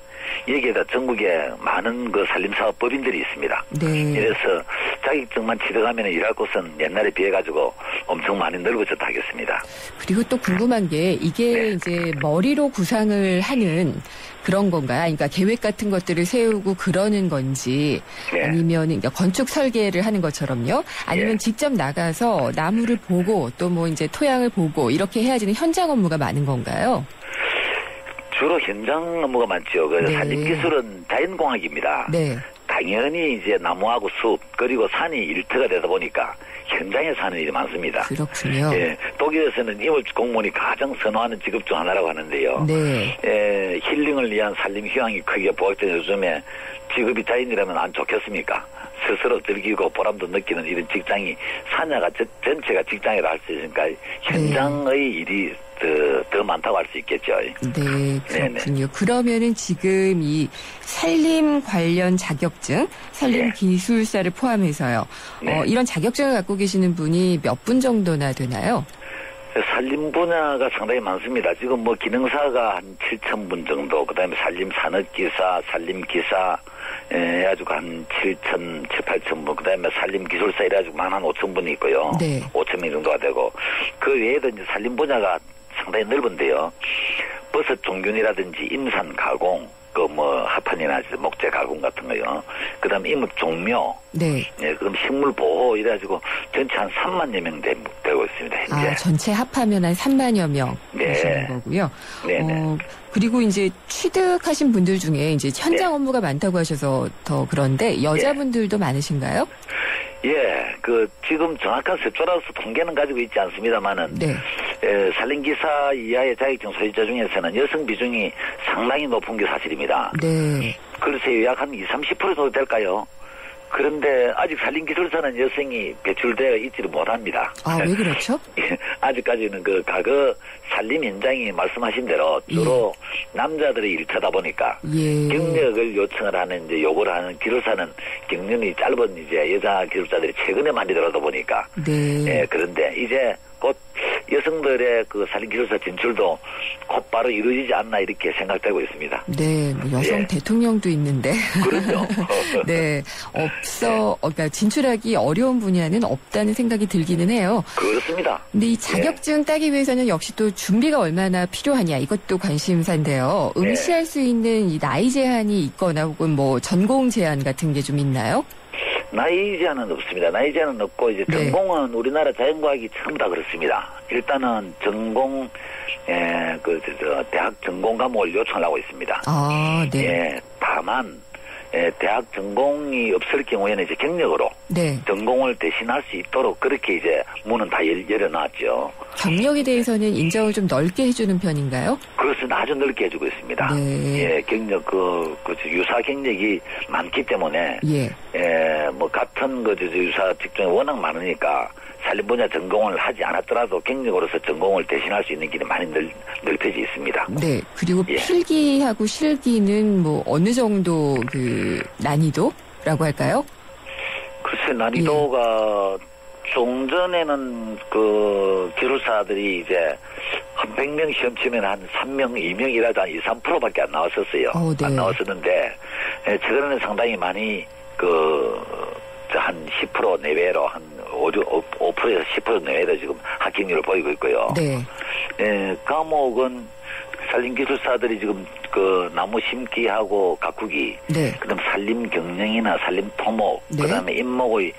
여기에다 전국에 많은 산림사업 법인들이 있습니다. 그래서 자격증만 취득하면 일할 곳은 옛날에 비해가지고 엄청 많이 넓어졌다 하겠습니다. 그리고 또 궁금한 게 이게 이제 머리로 구상을 하는 그런 건가요? 그러니까 계획 같은 것들을 세우고 그러는 건지 아니면 그러니까 건축 설계를 하는 것처럼요? 아니면 직접 나가서 나무를 보고 또 이제 토양을 보고 이렇게 해야지는 현장 업무가 많은 건가요? 주로 현장 업무가 많죠. 산림기술은 자연공학입니다. 당연히 이제 나무하고 숲 그리고 산이 일터가 되다 보니까 현장에서 하는 일이 많습니다. 그렇군요. 독일에서는 이물 공무원이 가장 선호하는 직업 중 하나라고 하는데요. 힐링을 위한 산림 휴양이 크게 부각된 요즘에 직업이 자연이라면 안 좋겠습니까? 스스로 즐기고 보람도 느끼는 이런 직장이 산야가 전체가 직장이라 할 수 있으니까 현장의 일이 더 많다고 할 수 있겠죠. 그렇군요. 그러면은 지금 이 산림 관련 자격증, 산림 기술사를 포함해서요. 이런 자격증을 갖고 계시는 분이 몇 분 정도나 되나요? 산림 분야가 상당히 많습니다. 지금 기능사가 한 7,000분 정도, 그 다음에 산림 산업기사, 산림기사, 해가지고 한 8,000분, 그 다음에 산림기술사 이래가지고 한 5,000분이 있고요. 5,000명 정도가 되고, 그 외에도 이제 산림 분야가 상당히 넓은데요. 버섯 종균이라든지 임산 가공, 하판이나 목재 가공 같은 거요. 그 다음에 임업 종묘. 그럼 식물 보호 이래가지고 전체 한 3만여 명 되고요. 벌어지고 있습니다. 현재. 전체 합하면 한 3만여 명 되시는 거고요. 네네. 그리고 이제 취득하신 분들 중에 이제 현장 업무가 많다고 하셔서 더 그런데 여자분들도 많으신가요? 예, 지금 정확한 숫자로서 통계는 가지고 있지 않습니다만은, 산림기사 이하의 자격증 소유자 중에서는 여성 비중이 상당히 높은 게 사실입니다. 네. 글쎄요, 약 한 20, 30% 정도 될까요? 그런데 아직 산림기술사는 여성이 배출되어 있지를 못합니다. 왜 그렇죠? 아직까지는 과거 산림 현장이 말씀하신 대로 주로 남자들의 일터다 보니까 경력을 요청을 하는 요구를 하는 기술사는 경력이 짧은 이제 여자 기술자들이 최근에 많이 들어오다 보니까 그런데 이제 곧 여성들의 산림기술사 진출도 곧바로 이루어지지 않나 이렇게 생각되고 있습니다. 네, 여성 대통령도 있는데. 그렇죠. 네, 그러니까 진출하기 어려운 분야는 없다는 생각이 들기는 해요. 그렇습니다. 근데 이 자격증 따기 위해서는 역시 또 준비가 얼마나 필요하냐 이것도 관심사인데요. 응시할 수 있는 이 나이 제한이 있거나 혹은 뭐 전공 제한 같은 게 좀 있나요? 나이 제한은 없습니다. 나이 제한은 없고 이제 전공은 우리나라 자연과학이 전부 다 그렇습니다. 일단은 전공 대학 전공 과목을 요청을 하고 있습니다. 다만 대학 전공이 없을 경우에는 이제 경력으로 전공을 대신할 수 있도록 그렇게 이제 문은 다 열어놨죠. 경력에 대해서는 인정을 좀 넓게 해주는 편인가요? 그것은 아주 넓게 해주고 있습니다. 경력 유사 경력이 많기 때문에 뭐 같은 유사 직종이 워낙 많으니까 산림 분야 전공을 하지 않았더라도 경력으로서 전공을 대신할 수 있는 길이 많이 넓혀져 있습니다. 네. 그리고 필기하고 실기는 뭐 어느 정도 난이도라고 할까요? 글쎄 난이도가 종전에는 기술사들이 이제 한 100명 시험 치면 한 3명, 2명이라도 한 2, 3%밖에 안 나왔었어요. 안 나왔었는데 최근에는 상당히 많이 한 10% 내외로 한 5%에서 10% 내외로 지금 합격률을 보이고 있고요. 과목은 산림기술사들이 지금 나무 심기하고 가꾸기, 그다음 산림 경영이나 산림 토목, 그다음에 임목의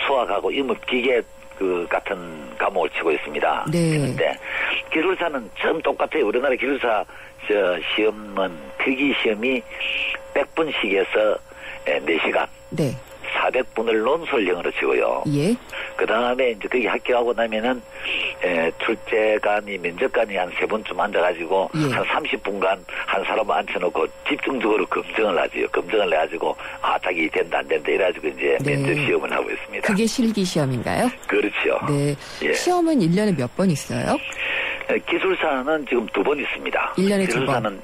수학하고 임업기계 같은 과목을 치고 있습니다. 그런데 기술사는 전 똑같아요. 우리나라 기술사 시험은 필기 시험이 100분씩에서 4시간. 400분을 논술형으로 치고요. 그 다음에 이제 거기 합격하고 나면은 출제관이 면접관이 한 3분쯤 앉아가지고 한 30분간 한 사람 앉혀놓고 집중적으로 검증을 하지요. 검증을 해가지고 자기 된다 안 된다 이래가지고 이제 면접 시험을 하고 있습니다. 그게 실기 시험인가요? 그렇죠. 시험은 1년에 몇 번 있어요? 기술사는 지금 2번 있습니다. 1년에 2번. 기술사는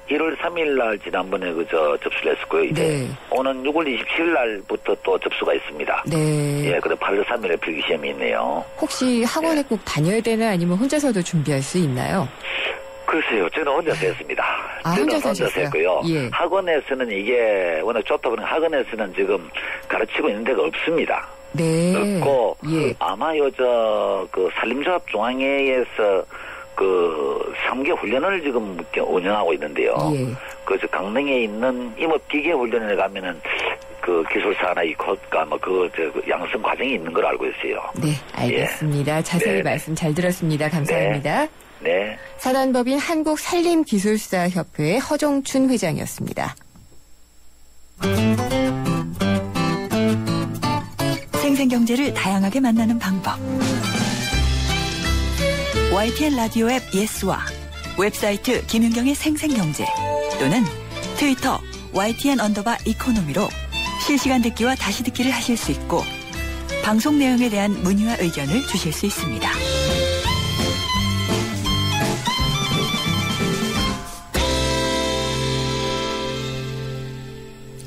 1월 3일 날 지난번에 접수를 했었고요. 이제 오는 6월 27일 날부터 또 접수가 있습니다. 그다음 8월 3일에 필기 시험이 있네요. 혹시 학원에 꼭 다녀야 되나 아니면 혼자서도 준비할 수 있나요? 글쎄요, 저는 혼자서 했습니다. 혼자서 했고요. 학원에서는 이게 워낙 좋다 보니 학원에서는 지금 가르치고 있는 데가 없습니다. 없고 아마 산림조합 중앙회에서 3개 훈련을 지금 운영하고 있는데요. 그래서 강릉에 있는 임업기계 훈련을 가면은 기술사나 양성 과정이 있는 걸 알고 있어요. 네, 알겠습니다. 자세히 말씀 잘 들었습니다. 감사합니다. 사단법인 한국산림기술사협회의 허종춘 회장이었습니다. 생생경제를 다양하게 만나는 방법. YTN 라디오 앱 예스와 웹사이트 김윤경의 생생경제 또는 트위터 YTN_이코노미로 실시간 듣기와 다시 듣기를 하실 수 있고 방송 내용에 대한 문의와 의견을 주실 수 있습니다.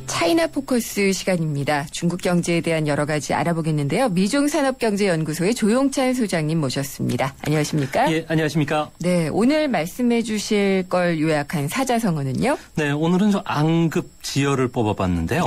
차이나 포커스 시간입니다. 중국 경제에 대한 여러 가지 알아보겠는데요. 미중산업경제연구소의 조용찬 소장님 모셨습니다. 안녕하십니까? 예, 안녕하십니까? 네, 오늘 말씀해 주실 걸 요약한 사자성어는요? 네, 오늘은 앙급 지어를 뽑아봤는데요.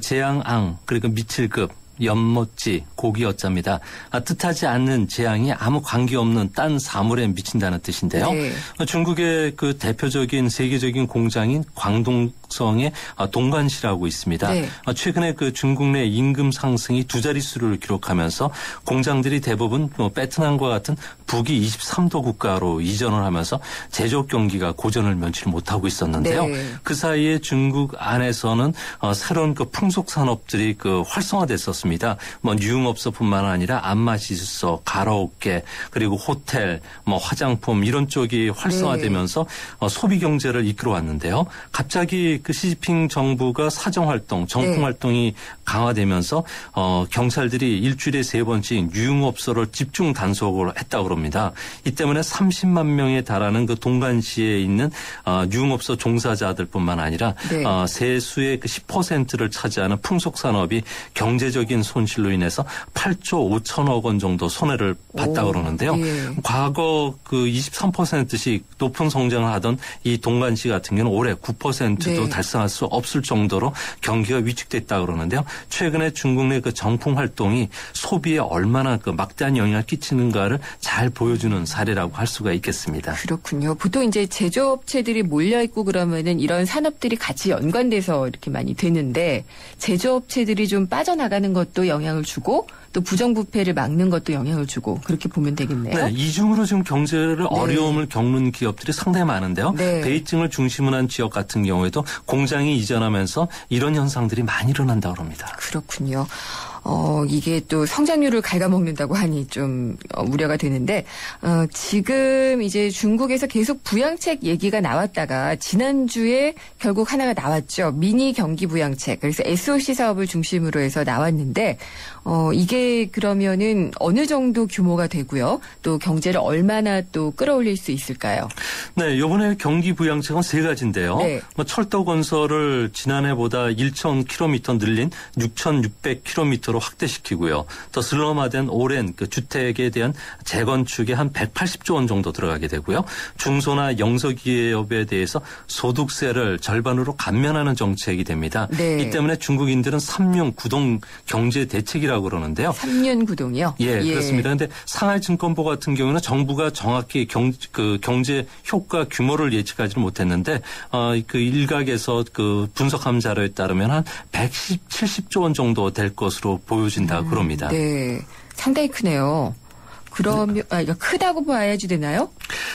재앙앙, 그리고 미칠급, 연못지, 고기어자입니다. 뜻하지 않는 재앙이 아무 관계없는 딴 사물에 미친다는 뜻인데요. 네. 중국의 그 대표적인 세계적인 공장인 광동성의 동관시라고 있습니다. 네. 최근에 그 중국 내 임금 상승이 두 자릿수를 기록하면서 공장들이 대부분 베트남과 같은 북위 23도 국가로 이전을 하면서 제조업 경기가 고전을 면치 못하고 있었는데요. 네. 그 사이에 중국 안에서는 새로운 그 풍속 산업들이 그 활성화됐었습니다. 유흥업소뿐만 아니라 안마시설, 가라오케, 그리고 호텔, 화장품 이런 쪽이 활성화되면서 소비 경제를 이끌어 왔는데요. 갑자기 그 시진핑 정부가 사정 활동, 정풍 활동이 강화되면서 경찰들이 일주일에 3번씩 유흥업소를 집중 단속을 했다고 그럽니다. 이 때문에 30만 명에 달하는 그 동관시에 있는 유흥업소 종사자들뿐만 아니라 세수의 그 10%를 차지하는 풍속산업이 경제적인 손실로 인해서 8조 5천억 원 정도 손해를 봤다고 그러는데요. 예. 과거 그 23%씩 높은 성장을 하던 이 동관시 같은 경우는 올해 9%도 달성할 수 없을 정도로 경기가 위축됐다고 그러는데요. 최근에 중국 내 그 정풍 활동이 소비에 얼마나 그 막대한 영향을 끼치는가를 잘 보여주는 사례라고 할 수가 있겠습니다. 그렇군요. 보통 이제 제조업체들이 몰려있고 그러면은 이런 산업들이 같이 연관돼서 이렇게 많이 되는데 제조업체들이 좀 빠져나가는 것도 영향을 주고 또 부정부패를 막는 것도 영향을 주고 그렇게 보면 되겠네요. 네, 이중으로 지금 경제를 어려움을 겪는 기업들이 상당히 많은데요. 베이징을 중심으로 한 지역 같은 경우에도 공장이 이전하면서 이런 현상들이 많이 일어난다고 합니다. 그렇군요. 이게 또 성장률을 갉아먹는다고 하니 좀 우려가 되는데 지금 이제 중국에서 계속 부양책 얘기가 나왔다가 지난주에 결국 하나가 나왔죠. 미니 경기 부양책. 그래서 SOC 사업을 중심으로 해서 나왔는데 이게 그러면은 어느 정도 규모가 되고요. 또 경제를 얼마나 또 끌어올릴 수 있을까요? 네, 이번에 경기 부양책은 3가지인데요. 네. 철도 건설을 지난해보다 1,000km 늘린 6,600km로 확대시키고요. 더 슬럼화된 오랜 그 주택에 대한 재건축에 한 180조 원 정도 들어가게 되고요. 중소나 영서기업에 대해서 소득세를 절반으로 감면하는 정책이 됩니다. 네. 이 때문에 중국인들은 3년 구동 경제 대책이라고 그러는데요. 3년 구동이요? 예, 그렇습니다. 그런데 상하이증권보 같은 경우는 정부가 정확히 경제 효과 규모를 예측하지는 못했는데 그 일각에서 그 분석한 자료에 따르면 한 170조 원 정도 될 것으로 보여진다 그럽니다. 네, 상당히 크네요. 그러면 이거 크다고 봐야지 되나요?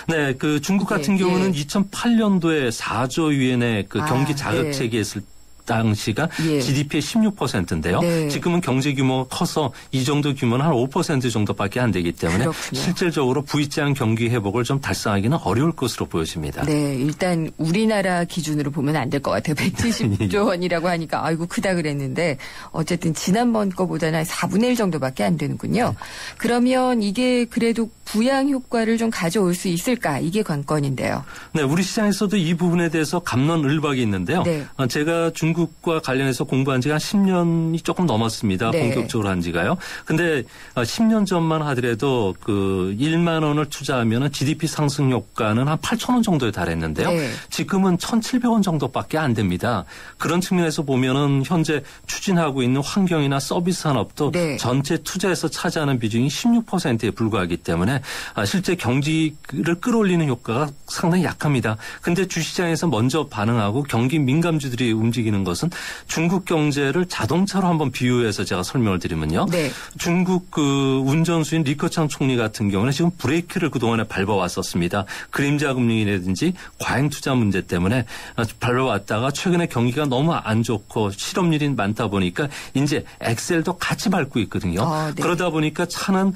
네, 그 중국 같은 경우는 2008년도에 4조 위엔의 그 경기 자극책이 했을 당시가 GDP의 16%인데요. 네. 지금은 경제 규모가 커서 이 정도 규모는 한 5% 정도밖에 안 되기 때문에 그렇군요. 실질적으로 V자형 경기 회복을 좀 달성하기는 어려울 것으로 보여집니다. 네, 일단 우리나라 기준으로 보면 안 될 것 같아요. 170조 원이라고 하니까 아이고 크다 그랬는데 어쨌든 지난번 거보다는 한 4분의 1 정도밖에 안 되는군요. 그러면 이게 그래도 부양 효과를 좀 가져올 수 있을까? 이게 관건인데요. 네, 우리 시장에서도 이 부분에 대해서 갑론을박이 있는데요. 네. 제가 중국과 관련해서 공부한 지가 한 10년이 조금 넘었습니다. 네. 본격적으로 한 지가요. 근데 10년 전만 하더라도 그 1만 원을 투자하면 GDP 상승 효과는 한 8천 원 정도에 달했는데요. 네. 지금은 1,700원 정도밖에 안 됩니다. 그런 측면에서 보면은 현재 추진하고 있는 환경이나 서비스 산업도 전체 투자에서 차지하는 비중이 16%에 불과하기 때문에 실제 경기를 끌어올리는 효과가 상당히 약합니다. 근데 주시장에서 먼저 반응하고 경기 민감주들이 움직이는 것은 중국 경제를 자동차로 한번 비유해서 제가 설명을 드리면요. 중국 그 운전수인 리커창 총리 같은 경우는 지금 브레이크를 그동안에 밟아왔었습니다. 그림자 금융이라든지 과잉 투자 문제 때문에 밟아왔다가 최근에 경기가 너무 안 좋고 실업률이 많다 보니까 이제 엑셀도 같이 밟고 있거든요. 그러다 보니까 차는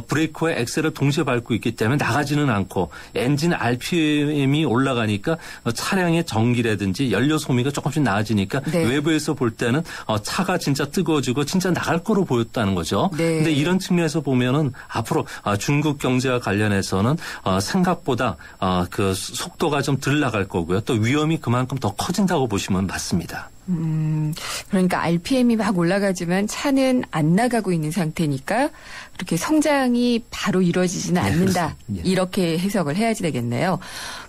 브레이크와 엑셀을 동시에 밟고 있기 때문에 나가지는 않고 엔진 RPM이 올라가니까 차량의 전기라든지 연료 소비가 조금씩 나아지니까 외부에서 볼 때는 차가 진짜 뜨거워지고 진짜 나갈 거로 보였다는 거죠. 근데 이런 측면에서 보면은 앞으로 중국 경제와 관련해서는 생각보다 그 속도가 좀 덜 나갈 거고요. 또 위험이 그만큼 더 커진다고 보시면 맞습니다. 그러니까 RPM이 막 올라가지만 차는 안 나가고 있는 상태니까 그렇게 성장이 바로 이루어지지는 않는다. 이렇게 해석을 해야지 되겠네요.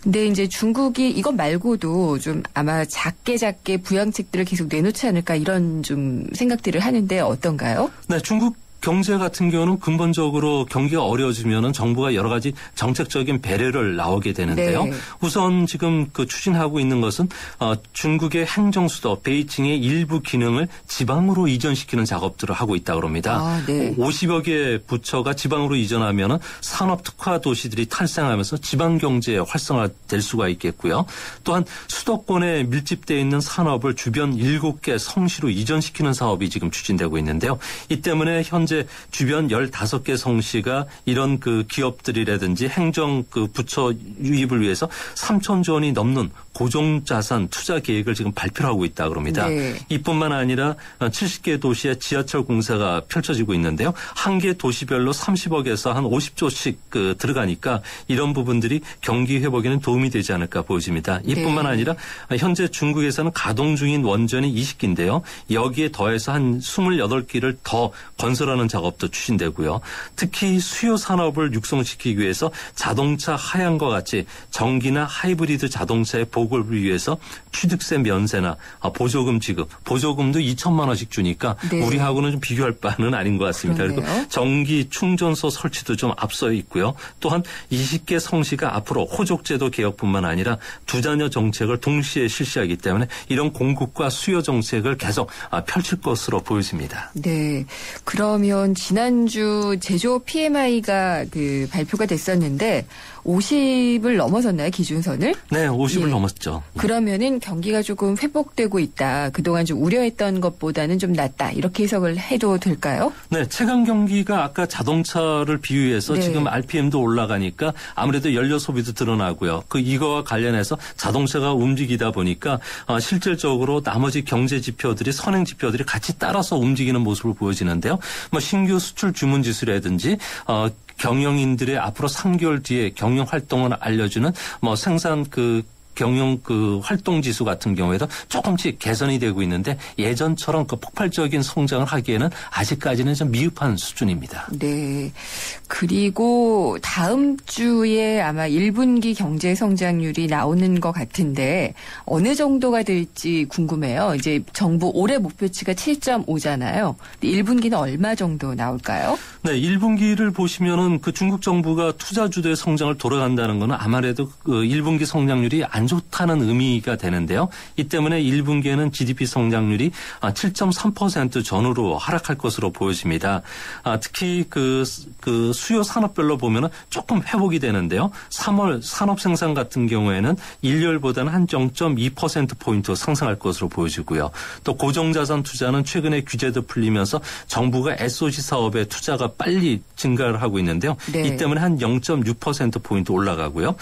근데 이제 중국이 이것 말고도 좀 아마 작게 부양책들을 계속 내놓지 않을까 이런 좀 생각들을 하는데 어떤가요? 네, 중국 경제 같은 경우는 근본적으로 경기가 어려워지면은 정부가 여러 가지 정책적인 배려를 나오게 되는데요. 네. 우선 지금 그 추진하고 있는 것은 중국의 행정수도 베이징의 일부 기능을 지방으로 이전시키는 작업들을 하고 있다고 합니다. 네. 50여 개 부처가 지방으로 이전하면은 산업 특화 도시들이 탄생하면서 지방 경제에 활성화될 수가 있겠고요. 또한 수도권에 밀집되어 있는 산업을 주변 7개 성시로 이전시키는 사업이 지금 추진되고 있는데요. 이 때문에 현재 주변 15개 성시가 이런 그 기업들이라든지 행정 그 부처 유입을 위해서 3,000조 원이 넘는 고정자산 투자 계획을 지금 발표하고 있다고 합니다. 네. 이뿐만 아니라 70개 도시의 지하철 공사가 펼쳐지고 있는데요. 한 개 도시별로 30억에서 한 50조씩 들어가니까 이런 부분들이 경기 회복에는 도움이 되지 않을까 보여집니다. 이뿐만 네. 아니라 현재 중국에서는 가동 중인 원전이 20기인데요. 여기에 더해서 한 28기를 더 건설하는 작업도 추진되고요. 특히 수요 산업을 육성시키기 위해서 자동차 하향과 같이 전기나 하이브리드 자동차의 보급을 위해서 취득세 면세나 보조금 지급, 보조금도 2천만 원씩 주니까 네. 우리하고는 좀 비교할 바는 아닌 것 같습니다. 그러네요. 그리고 전기 충전소 설치도 좀 앞서 있고요. 또한 20개 성시가 앞으로 호족제도 개혁뿐만 아니라 두자녀 정책을 동시에 실시하기 때문에 이런 공급과 수요 정책을 계속 펼칠 것으로 보여집니다. 네. 그러면 지난주 제조업 PMI가 그 발표가 됐었는데 50을 넘어섰나요, 기준선을? 네, 50을 넘었죠. 그러면은 경기가 조금 회복되고 있다. 그동안 좀 우려했던 것보다는 좀 낫다. 이렇게 해석을 해도 될까요? 네, 체감 경기가 아까 자동차를 비유해서 네. 지금 RPM도 올라가니까 아무래도 연료 소비도 드러나고요. 이거와 관련해서 자동차가 움직이다 보니까 실질적으로 나머지 경제 지표들이 선행 지표들이 같이 따라서 움직이는 모습을 보여지는데요. 뭐 신규 수출 주문 지수라든지 경영인들의 앞으로 3개월 뒤에 경영 활동을 알려주는 뭐 생산 경영 활동 지수 같은 경우에도 조금씩 개선이 되고 있는데 예전처럼 폭발적인 성장을 하기에는 아직까지는 좀 미흡한 수준입니다. 네. 그리고 다음 주에 아마 1분기 경제 성장률이 나오는 것 같은데 어느 정도가 될지 궁금해요. 이제 정부 올해 목표치가 7.5잖아요. 1분기는 얼마 정도 나올까요? 네, 1분기를 보시면은 중국 정부가 투자 주도의 성장을 돌아간다는 것은 아무래도 1분기 성장률이 안 좋다는 의미가 되는데요. 이 때문에 1분기에는 GDP 성장률이 7.3% 전후로 하락할 것으로 보여집니다. 특히 수요 산업별로 보면은 조금 회복이 되는데요. 3월 산업 생산 같은 경우에는 1월보다는 한 0.2%포인트 상승할 것으로 보여지고요. 또 고정자산 투자는 최근에 규제도 풀리면서 정부가 SOC 사업에 투자가 빨리 증가를 하고 있는데요. 네. 이 때문에 한 0.6%포인트 올라가고요.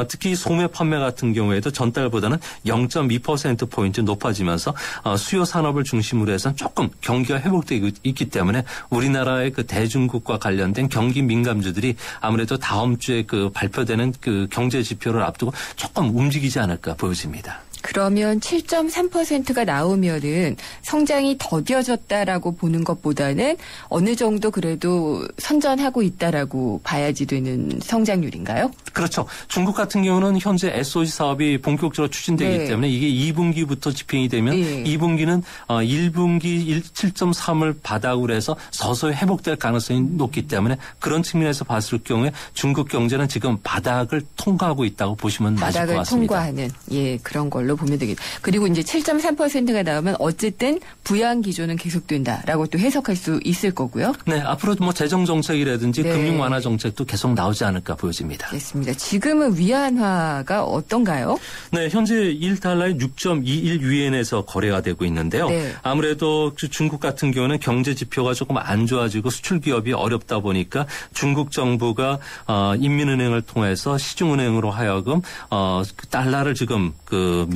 특히 소매 판매 같은 경우에도 전달보다는 0.2%포인트 높아지면서 수요 산업을 중심으로 해서 조금 경기가 회복되고 있기 때문에 우리나라의 대중국과 관련된 경기 민감주들이 아무래도 다음 주에 발표되는 경제 지표를 앞두고 조금 움직이지 않을까 보여집니다. 그러면 7.3%가 나오면은 성장이 더뎌졌다라고 보는 것보다는 어느 정도 그래도 선전하고 있다라고 봐야지 되는 성장률인가요? 그렇죠. 중국 같은 경우는 현재 SOC 사업이 본격적으로 추진되기 네. 때문에 이게 2분기부터 집행이 되면 네. 2분기는 1분기 7.3을 바닥으로 해서 서서히 회복될 가능성이 높기 때문에 그런 측면에서 봤을 경우에 중국 경제는 지금 바닥을 통과하고 있다고 보시면 맞을 것 바닥을 같습니다. 통과하는 그런 걸로 보면 되겠다. 그리고 이제 7.3%가 나오면 어쨌든 부양 기조는 계속된다라고 또 해석할 수 있을 거고요. 네, 앞으로 뭐 재정 정책이라든지 네. 금융 완화 정책도 계속 나오지 않을까 보여집니다. 알겠습니다. 지금은 위안화가 어떤가요? 네, 현재 1달러에 6.21 유엔에서 거래가 되고 있는데요. 네. 아무래도 중국 같은 경우는 경제 지표가 조금 안 좋아지고 수출 기업이 어렵다 보니까 중국 정부가 인민은행을 통해서 시중은행으로 하여금 달러를 지금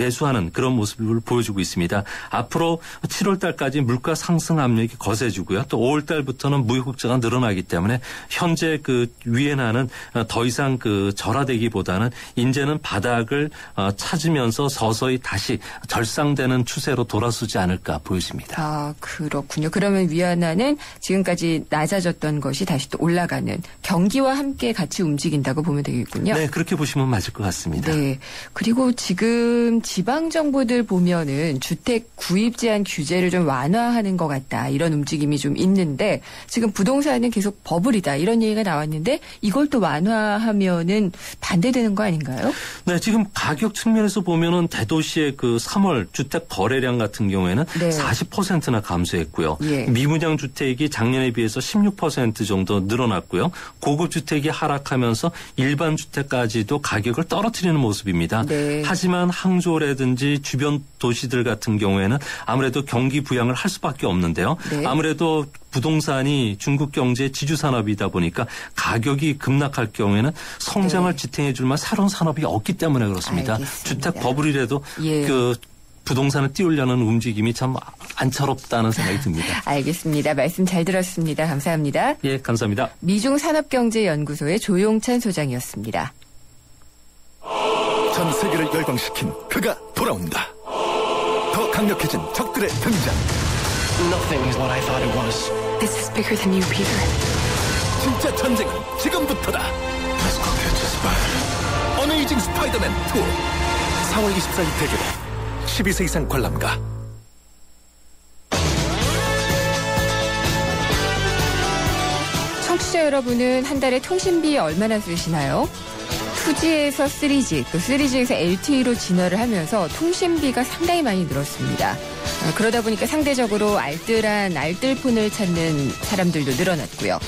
매수하는 그런 모습을 보여주고 있습니다. 앞으로 7월 달까지 물가 상승 압력이 거세지고요. 또 5월 달부터는 무역 흑자가 늘어나기 때문에 현재 위엔화는 더 이상 절하되기보다는 이제는 바닥을 찾으면서 서서히 다시 절상되는 추세로 돌아서지 않을까 보여집니다. 아, 그렇군요. 그러면 위안화는 지금까지 낮아졌던 것이 다시 또 올라가는 경기와 함께 같이 움직인다고 보면 되겠군요. 네, 그렇게 보시면 맞을 것 같습니다. 네. 그리고 지금 지방 정부들 보면은 주택 구입 제한 규제를 좀 완화하는 것 같다. 이런 움직임이 좀 있는데 지금 부동산은 계속 버블이다. 이런 얘기가 나왔는데 이걸 또 완화하면은 반대되는 거 아닌가요? 네, 지금 가격 측면에서 보면은 대도시의 그 3월 주택 거래량 같은 경우에는 네. 40%나 감소했고요. 예. 미분양 주택이 작년에 비해서 16% 정도 늘어났고요. 고급 주택이 하락하면서 일반 주택까지도 가격을 떨어뜨리는 모습입니다. 네. 하지만 항저우라든지 주변 도시들 같은 경우에는 아무래도 경기 부양을 할 수밖에 없는데요. 네. 아무래도 부동산이 중국 경제의 지주 산업이다 보니까 가격이 급락할 경우에는 성장을 네. 지탱해 줄 만한 새로운 산업이 없기 때문에 그렇습니다. 알겠습니다. 주택 버블이라도 예. 그 부동산을 띄우려는 움직임이 참 안타깝다는 생각이 듭니다. 알겠습니다. 말씀 잘 들었습니다. 감사합니다. 예, 감사합니다. 미중산업경제연구소의 조용찬 소장이었습니다. 전 세계를 열광시킨 그가 돌아온다. 더 강력해진 적들의 등장. Nothing is what I thought it was. This is bigger than you, Peter. 진짜 전쟁은 지금부터다. Let's go catch a spider. 어메이징 스파이더맨 2. 4월 24일 대개봉. 12세 이상 관람가. 청취자 여러분은 한 달에 통신비 얼마나 쓰시나요? 2G에서 3G, 또 3G에서 LTE로 진화를 하면서 통신비가 상당히 많이 늘었습니다. 그러다 보니까 상대적으로 알뜰한 알뜰폰을 찾는 사람들도 늘어났고요.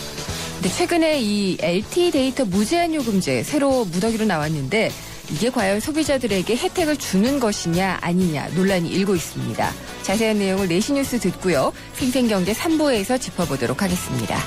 근데 최근에 이 LTE 데이터 무제한 요금제 새로 무더기로 나왔는데 이게 과연 소비자들에게 혜택을 주는 것이냐 아니냐 논란이 일고 있습니다. 자세한 내용을 내시 뉴스 듣고요. 생생경제 3부에서 짚어보도록 하겠습니다.